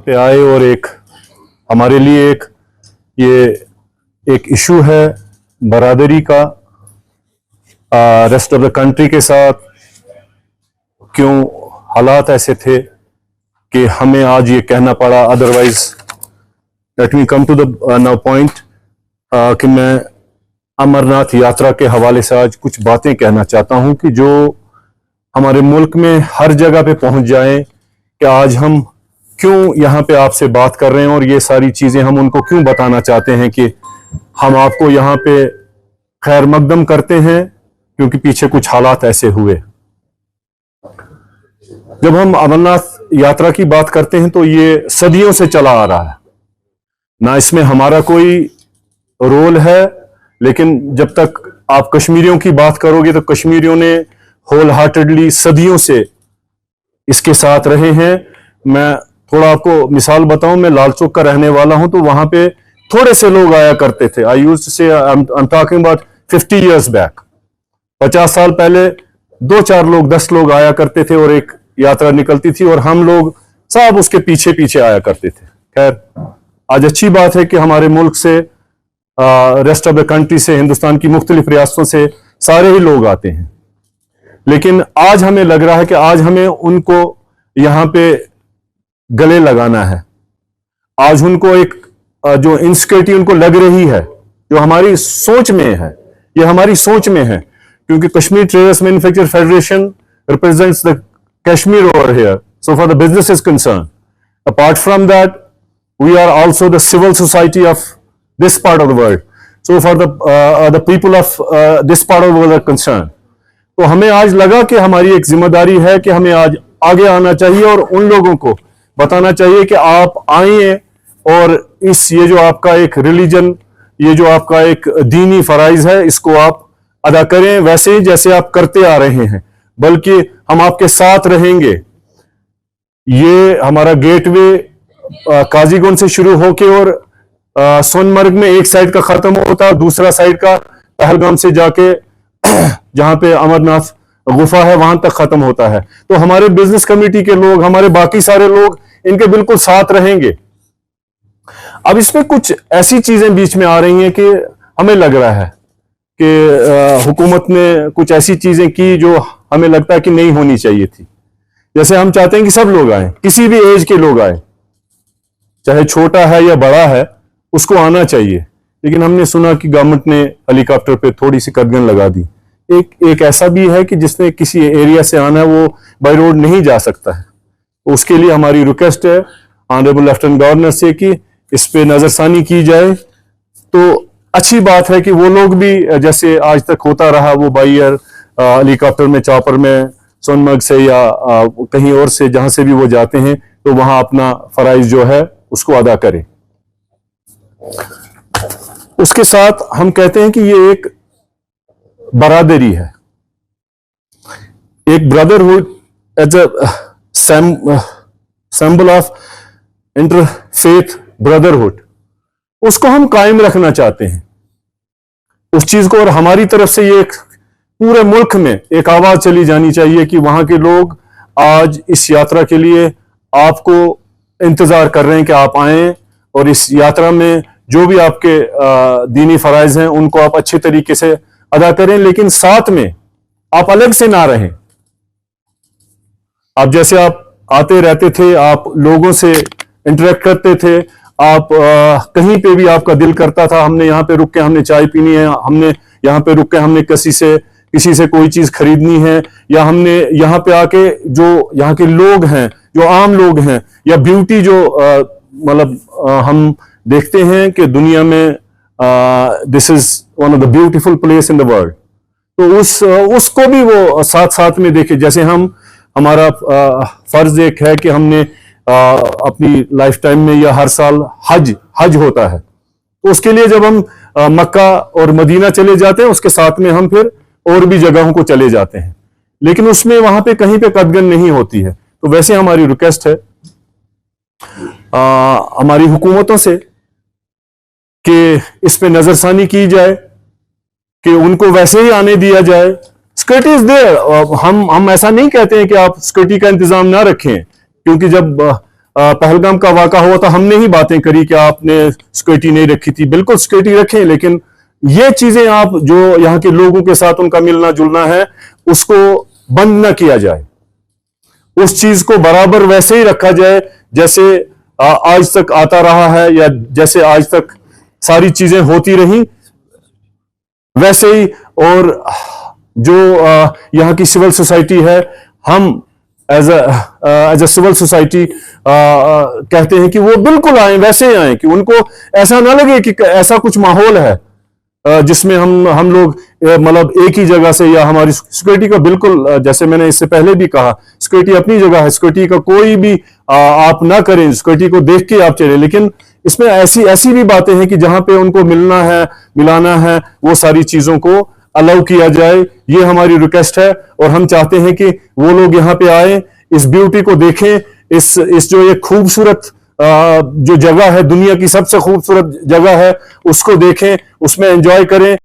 पे आए और एक हमारे लिए ये एक इशू है बरादरी का रेस्ट ऑफ द कंट्री के साथ। क्यों हालात ऐसे थे कि हमें आज ये कहना पड़ा। Otherwise let me come to the now point कि मैं अमरनाथ यात्रा के हवाले से आज कुछ बातें कहना चाहता हूं कि जो हमारे मुल्क में हर जगह पे पहुंच जाएं कि आज हम क्यों यहाँ पे आपसे बात कर रहे हैं और ये सारी चीजें हम उनको क्यों बताना चाहते हैं कि हम आपको यहाँ पे खैर मकदम करते हैं क्योंकि पीछे कुछ हालात ऐसे हुए। जब हम अमरनाथ यात्रा की बात करते हैं तो ये सदियों से चला आ रहा है, ना इसमें हमारा कोई रोल है, लेकिन जब तक आप कश्मीरियों की बात करोगे तो कश्मीरियों ने होल हार्टेडली सदियों से इसके साथ रहे हैं। मैं थोड़ा आपको मिसाल बताऊं, मैं लाल चौक का रहने वाला हूं, तो वहां पे थोड़े से लोग आया करते थे। आई यूज्ड टू से I am talking about 50 years back. 50 साल पहले 2-4 लोग 10 लोग आया करते थे और एक यात्रा निकलती थी और हम लोग सब उसके पीछे पीछे आया करते थे। खैर आज अच्छी बात है कि हमारे मुल्क से रेस्ट ऑफ द कंट्री से, हिंदुस्तान की मुख्तलिफ रियासतों से सारे ही लोग आते हैं, लेकिन आज हमें लग रहा है कि आज हमें उनको यहां पे गले लगाना है। आज उनको एक जो इनसिक्योरिटी उनको लग रही है, जो हमारी सोच में है, ये हमारी सोच में है, क्योंकि Kashmir traders manufacture federation represents the Kashmir over here, so for the business is concern. Apart from that we are also the civil society of this part of the world, so for the people of this part of the world are concerned। तो हमें आज लगा कि हमारी एक जिम्मेदारी है कि हमें आज आगे आना चाहिए और उन लोगों को बताना चाहिए कि आप आइए और ये जो आपका एक रिलीजन, ये जो आपका एक दीनी फराइज है, इसको आप अदा करें वैसे ही जैसे आप करते आ रहे हैं, बल्कि हम आपके साथ रहेंगे। ये हमारा गेटवे काजीगुंड से शुरू होके और सोनमर्ग में एक साइड का खत्म होता है, दूसरा साइड का पहलगाम से जाके जहां पे अमरनाथ गुफा है वहां तक खत्म होता है। तो हमारे बिजनेस कमेटी के लोग, हमारे बाकी सारे लोग इनके बिल्कुल साथ रहेंगे। अब इसमें कुछ ऐसी चीजें बीच में आ रही हैं कि हमें लग रहा है कि हुकूमत ने कुछ ऐसी चीजें की जो हमें लगता है कि नहीं होनी चाहिए थी। जैसे हम चाहते हैं कि सब लोग आए, किसी भी एज के लोग आए, चाहे छोटा है या बड़ा है, उसको आना चाहिए। लेकिन हमने सुना कि गवर्नमेंट ने हेलीकॉप्टर पे थोड़ी सी कदगन लगा दी। एक ऐसा भी है कि जिसने किसी एरिया से आना है वो बाय रोड नहीं जा सकता है। तो उसके लिए हमारी रिक्वेस्ट है ऑनरेबल लेफ्टिनेंट गवर्नर से कि इस पे नजरसानी की जाए। तो अच्छी बात है कि वो लोग भी जैसे आज तक होता रहा, वो बाई एयर हेलीकॉप्टर में, चॉपर में, सोनमर्ग से या कहीं और से जहां से भी वो जाते हैं, तो वहां अपना फराइज जो है उसको अदा करें। उसके साथ हम कहते हैं कि ये एक बरादरी है, एक brotherhood as a symbol of interfaith brotherhood, उसको हम कायम रखना चाहते हैं उस चीज को। और हमारी तरफ से ये एक पूरे मुल्क में एक आवाज चली जानी चाहिए कि वहां के लोग आज इस यात्रा के लिए आपको इंतजार कर रहे हैं कि आप आएं और इस यात्रा में जो भी आपके दीनी फराइज हैं उनको आप अच्छे तरीके से अदा करें, लेकिन साथ में आप अलग से ना रहें। आप जैसे आप आते रहते थे, आप लोगों से इंटरेक्ट करते थे, आप कहीं पे भी आपका दिल करता था हमने यहाँ पे रुक के हमने चाय पीनी है, हमने यहाँ पे रुक के हमने किसी से कोई चीज खरीदनी है, या हमने यहाँ पे आके जो यहाँ के लोग हैं, जो आम लोग हैं, या ब्यूटी जो मतलब हम देखते हैं कि दुनिया में this is one of the beautiful place in the world, तो उसको भी वो साथ साथ में देखे। जैसे हमारा फर्ज एक है कि हमने अपनी लाइफ टाइम में या हर साल हज होता है, तो उसके लिए जब हम मक्का और मदीना चले जाते हैं, उसके साथ में हम फिर और भी जगहों को चले जाते हैं, लेकिन उसमें वहां पे कहीं पे कदगन नहीं होती है। तो वैसे हमारी रिक्वेस्ट है हमारी हुकूमतों से कि इस पे नजरसानी की जाए कि उनको वैसे ही आने दिया जाए। सिक्योरिटी इज देयर, हम ऐसा नहीं कहते हैं कि आप सिक्योरिटी का इंतजाम ना रखें, क्योंकि जब पहलगाम का वाक़ा हुआ था, हमने ही बातें करी कि आपने सिक्योरिटी नहीं रखी थी। बिल्कुल सिक्योरिटी रखें, लेकिन ये चीजें आप जो यहाँ के लोगों के साथ उनका मिलना जुलना है उसको बंद न किया जाए, उस चीज को बराबर वैसे ही रखा जाए जैसे आज तक आता रहा है, या जैसे आज तक सारी चीजें होती रही वैसे ही। और जो यहाँ की सिविल सोसाइटी है, हम एज अ सिविल सोसाइटी कहते हैं कि वो बिल्कुल आए, वैसे ही आए, कि उनको ऐसा ना लगे कि ऐसा कुछ माहौल है जिसमें हम लोग मतलब एक ही जगह से, या हमारी सिक्योरिटी का बिल्कुल, जैसे मैंने इससे पहले भी कहा, सिक्योरिटी अपनी जगह है, सिक्योरिटी का कोई भी आप ना करें, सिक्योरिटी को देख के आप चले, लेकिन इसमें ऐसी भी बातें हैं कि जहां पे उनको मिलना है, मिलाना है, वो सारी चीजों को अलाउ किया जाए। ये हमारी रिक्वेस्ट है, और हम चाहते हैं कि वो लोग यहाँ पे आए, इस ब्यूटी को देखें, इस जो ये खूबसूरत जो जगह है, दुनिया की सबसे खूबसूरत जगह है, उसको देखें, उसमें एंजॉय करें।